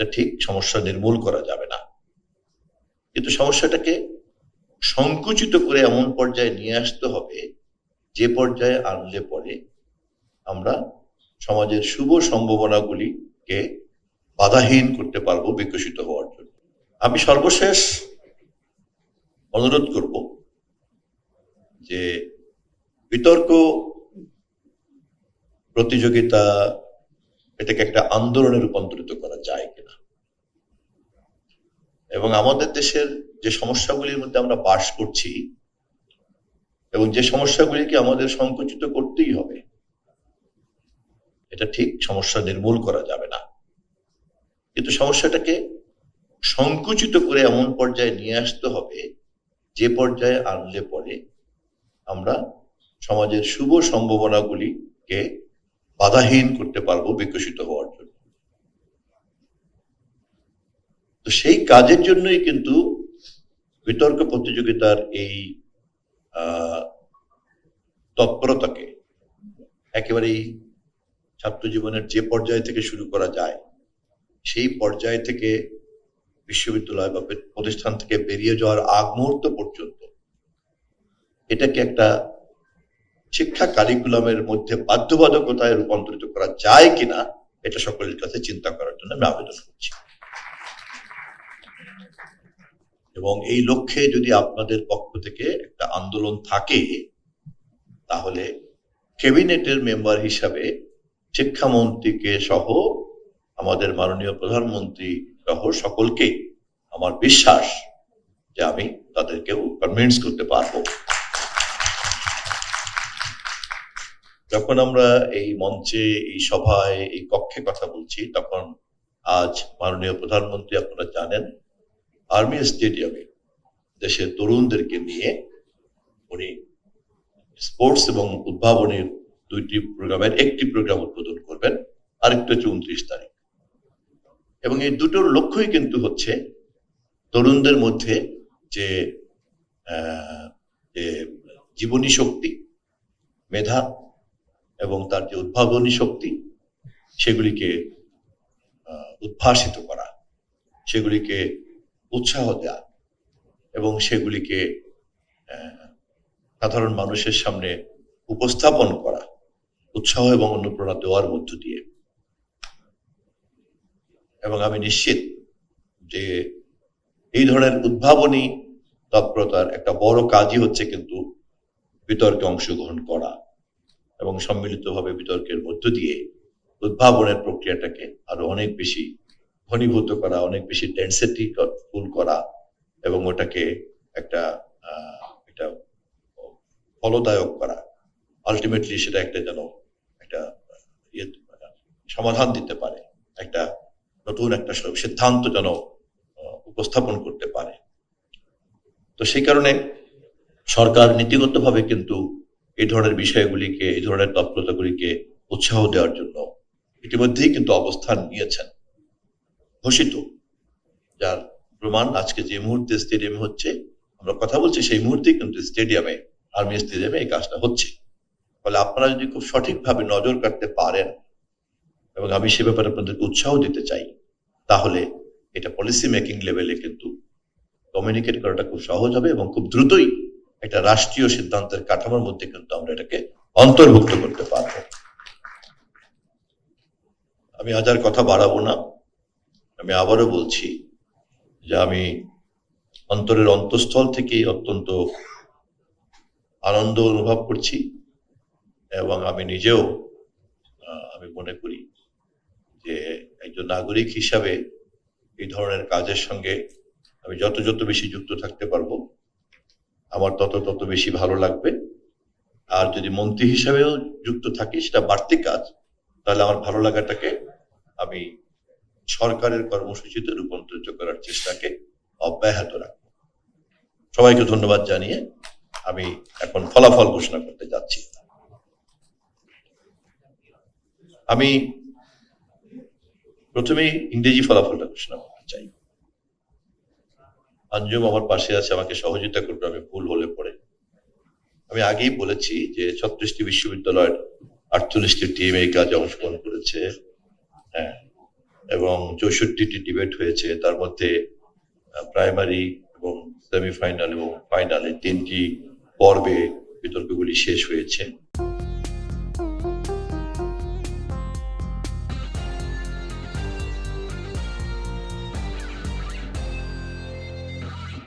এটা ঠিক, সমস্যা নির্মূল করা যাবে না, কিন্তু সমস্যাটাকে সংকুচিত করে এমন পর্যায়ে নিয়ে আসতে হবে যে পর্যায়ে আনলে পরে আমরা সমাজের শুভ সম্ভাবনাগুলিকে বাধাহীন করতে পারবো বিকশিত হওয়ার জন্য। আমি সর্বশেষ অনুরোধ করব যে বিতর্ক প্রতিযোগিতা এটাকে একটা আন্দোলনে রূপান্তরিত করা যায় কিনা, এবং আমাদের দেশের যে সমস্যাগুলির মধ্যে আমরা বাস করছি এবং যে সমস্যাগুলিকে আমাদের সংকুচিত করতেই হবে, এটা ঠিক, সমস্যা নির্মূল করা যাবে না, কিন্তু সমস্যাটাকে সংকুচিত করে এমন পর্যায়ে নিয়ে আসতে হবে যে পর্যায়ে আনলে পরে আমরা সমাজের শুভ সম্ভাবনাগুলিকে বাধাহীন করতে পারবো বিকশিত হওয়ার জন্য। তো সেই কাজের জন্যই কিন্তু বিতর্ক প্রতিযোগিতার এই তৎপরতাকে একেবারেই ছাত্র জীবনের যে পর্যায় থেকে শুরু করা যায় সেই পর্যায় থেকে বিশ্ববিদ্যালয় বা প্রতিষ্ঠান থেকে বেরিয়ে যাওয়ার আগ মুহূর্ত পর্যন্ত এটাকে একটা শিক্ষা কারিকুলামের মধ্যে বাধ্যবাধকতায় রূপান্তরিত করা যায় কিনা এটা সকলের কাছে চিন্তা করার জন্য আমি আবেদন করছি। এবং এই লক্ষ্যে যদি আপনাদের পক্ষ থেকে একটা আন্দোলন থাকে তাহলে ক্যাবিনেটের মেম্বার হিসাবে শিক্ষামন্ত্রীকে সহ আমাদের মাননীয় প্রধানমন্ত্রী সহ সকলকে আমার বিশ্বাস যে আমি তাদেরকেও কনভিন্স করতে পারবো। যখন আমরা এই মঞ্চে, এই সভায়, এই কক্ষে কথা বলছি, তখন আজ মাননীয় প্রধানমন্ত্রী, আপনারা জানেন, আর্মি স্টেডিয়ামে দেশের তরুণদেরকে নিয়ে উনি স্পোর্টস এবং উদ্ভাবনের দুইটি প্রোগ্রামের একটি প্রোগ্রাম উদ্বোধন করবেন, আরেকটা হচ্ছে 29 তারিখ। এবং এই দুটোর লক্ষ্যই কিন্তু হচ্ছে তরুণদের মধ্যে যে জীবনী শক্তি, মেধা এবং তার যে উদ্ভাবনী শক্তি, সেগুলিকে উদ্ভাসিত করা, সেগুলিকে উৎসাহ দেওয়া এবং সেগুলিকে সাধারণ মানুষের সামনে উপস্থাপন করা, উৎসাহ এবং অনুপ্রেরণা দেওয়ার মধ্য দিয়ে। এবং আমি নিশ্চিত যে এই ধরনের উদ্ভাবনী তৎপরতার একটা বড় কাজই হচ্ছে কিন্তু বিতর্কে অংশগ্রহণ করা এবং সম্মিলিতভাবে বিতর্কের মধ্য দিয়ে উদ্ভাবনের প্রক্রিয়াটাকে আরো অনেক বেশি ঘনীভূত করা, অনেক বেশি ডেন্সিটি ফুল করা এবং ওটাকে একটা ফলদায়ক করা, আলটিমেটলি সেটা একটা যেন একটা সমাধান দিতে পারে, একটা নতুন একটা সিদ্ধান্ত যেন উপস্থাপন করতে পারে। তো সেই কারণে সরকার নীতিগতভাবে কিন্তু এই ধরনের বিষয়গুলিকে, এই ধরনের তৎপরতাগুলিকে উৎসাহ দেওয়ার জন্য ইতিমধ্যেই কিন্তু অবস্থান নিয়েছেন, ঘোষিত, যার প্রমাণ আজকে যে মুহূর্তে স্টেডিয়ামে হচ্ছে, আমরা কথা বলছি, সেই মুহূর্তেই কিন্তু স্টেডিয়ামে, আর্মি স্টেডিয়ামে এই কাজটা হচ্ছে। ফলে আপনারা যদি খুব সঠিকভাবে নজর কাটতে পারেন, এবং আমি সে ব্যাপারে আপনাদেরকে উৎসাহ দিতে চাই, তাহলে এটা পলিসি মেকিং লেভেলে কিন্তু কমিউনিকেট করাটা খুব সহজ হবে এবং খুব দ্রুতই একটা রাষ্ট্রীয় সিদ্ধান্তের কাঠামোর মধ্যে কিন্তু আমরা এটাকে অন্তর্ভুক্ত করতে পারবো। আমি আজ আর কথা বাড়াবো না। আমি আবারও বলছি যে আমি অন্তরের অন্তঃস্থল থেকেই অত্যন্ত আনন্দ অনুভব করছি এবং আমি নিজেও আমি মনে করি যে একজন নাগরিক হিসাবে এই ধরনের কাজের সঙ্গে আমি যত বেশি যুক্ত থাকতে পারবো আমার তত বেশি ভালো লাগবে। আর যদি মন্ত্রী হিসাবেও যুক্ত থাকি, সেটা বাড়তি কাজ, তাহলে আমার ভালো লাগাটাকে আমি সরকারের কর্মসূচিতে রূপান্তরিত করার চেষ্টাকে অব্যাহত রাখবো। সবাইকে ধন্যবাদ জানিয়ে আমি এখন ফলাফল ঘোষণা করতে যাচ্ছি। আমি প্রথমেই ইংরেজি ফলাফলটা ঘোষণা করতে চাই। আঞ্জুম আমার পাশে আছে, আমাকে সহযোগিতা করবে আমি ভুল হলে পরে। আমি আগেই বলেছি যে 36টি বিশ্ববিদ্যালয়ের 48টি টিম এই কাজে অংশগ্রহণ করেছে। হ্যাঁ, এবং 64টি ডিবেট হয়েছে। তার মধ্যে প্রাইমারি এবং সেমিফাইনাল এবং ফাইনালে 3টি পর্বে বিতর্কগুলি শেষ হয়েছে।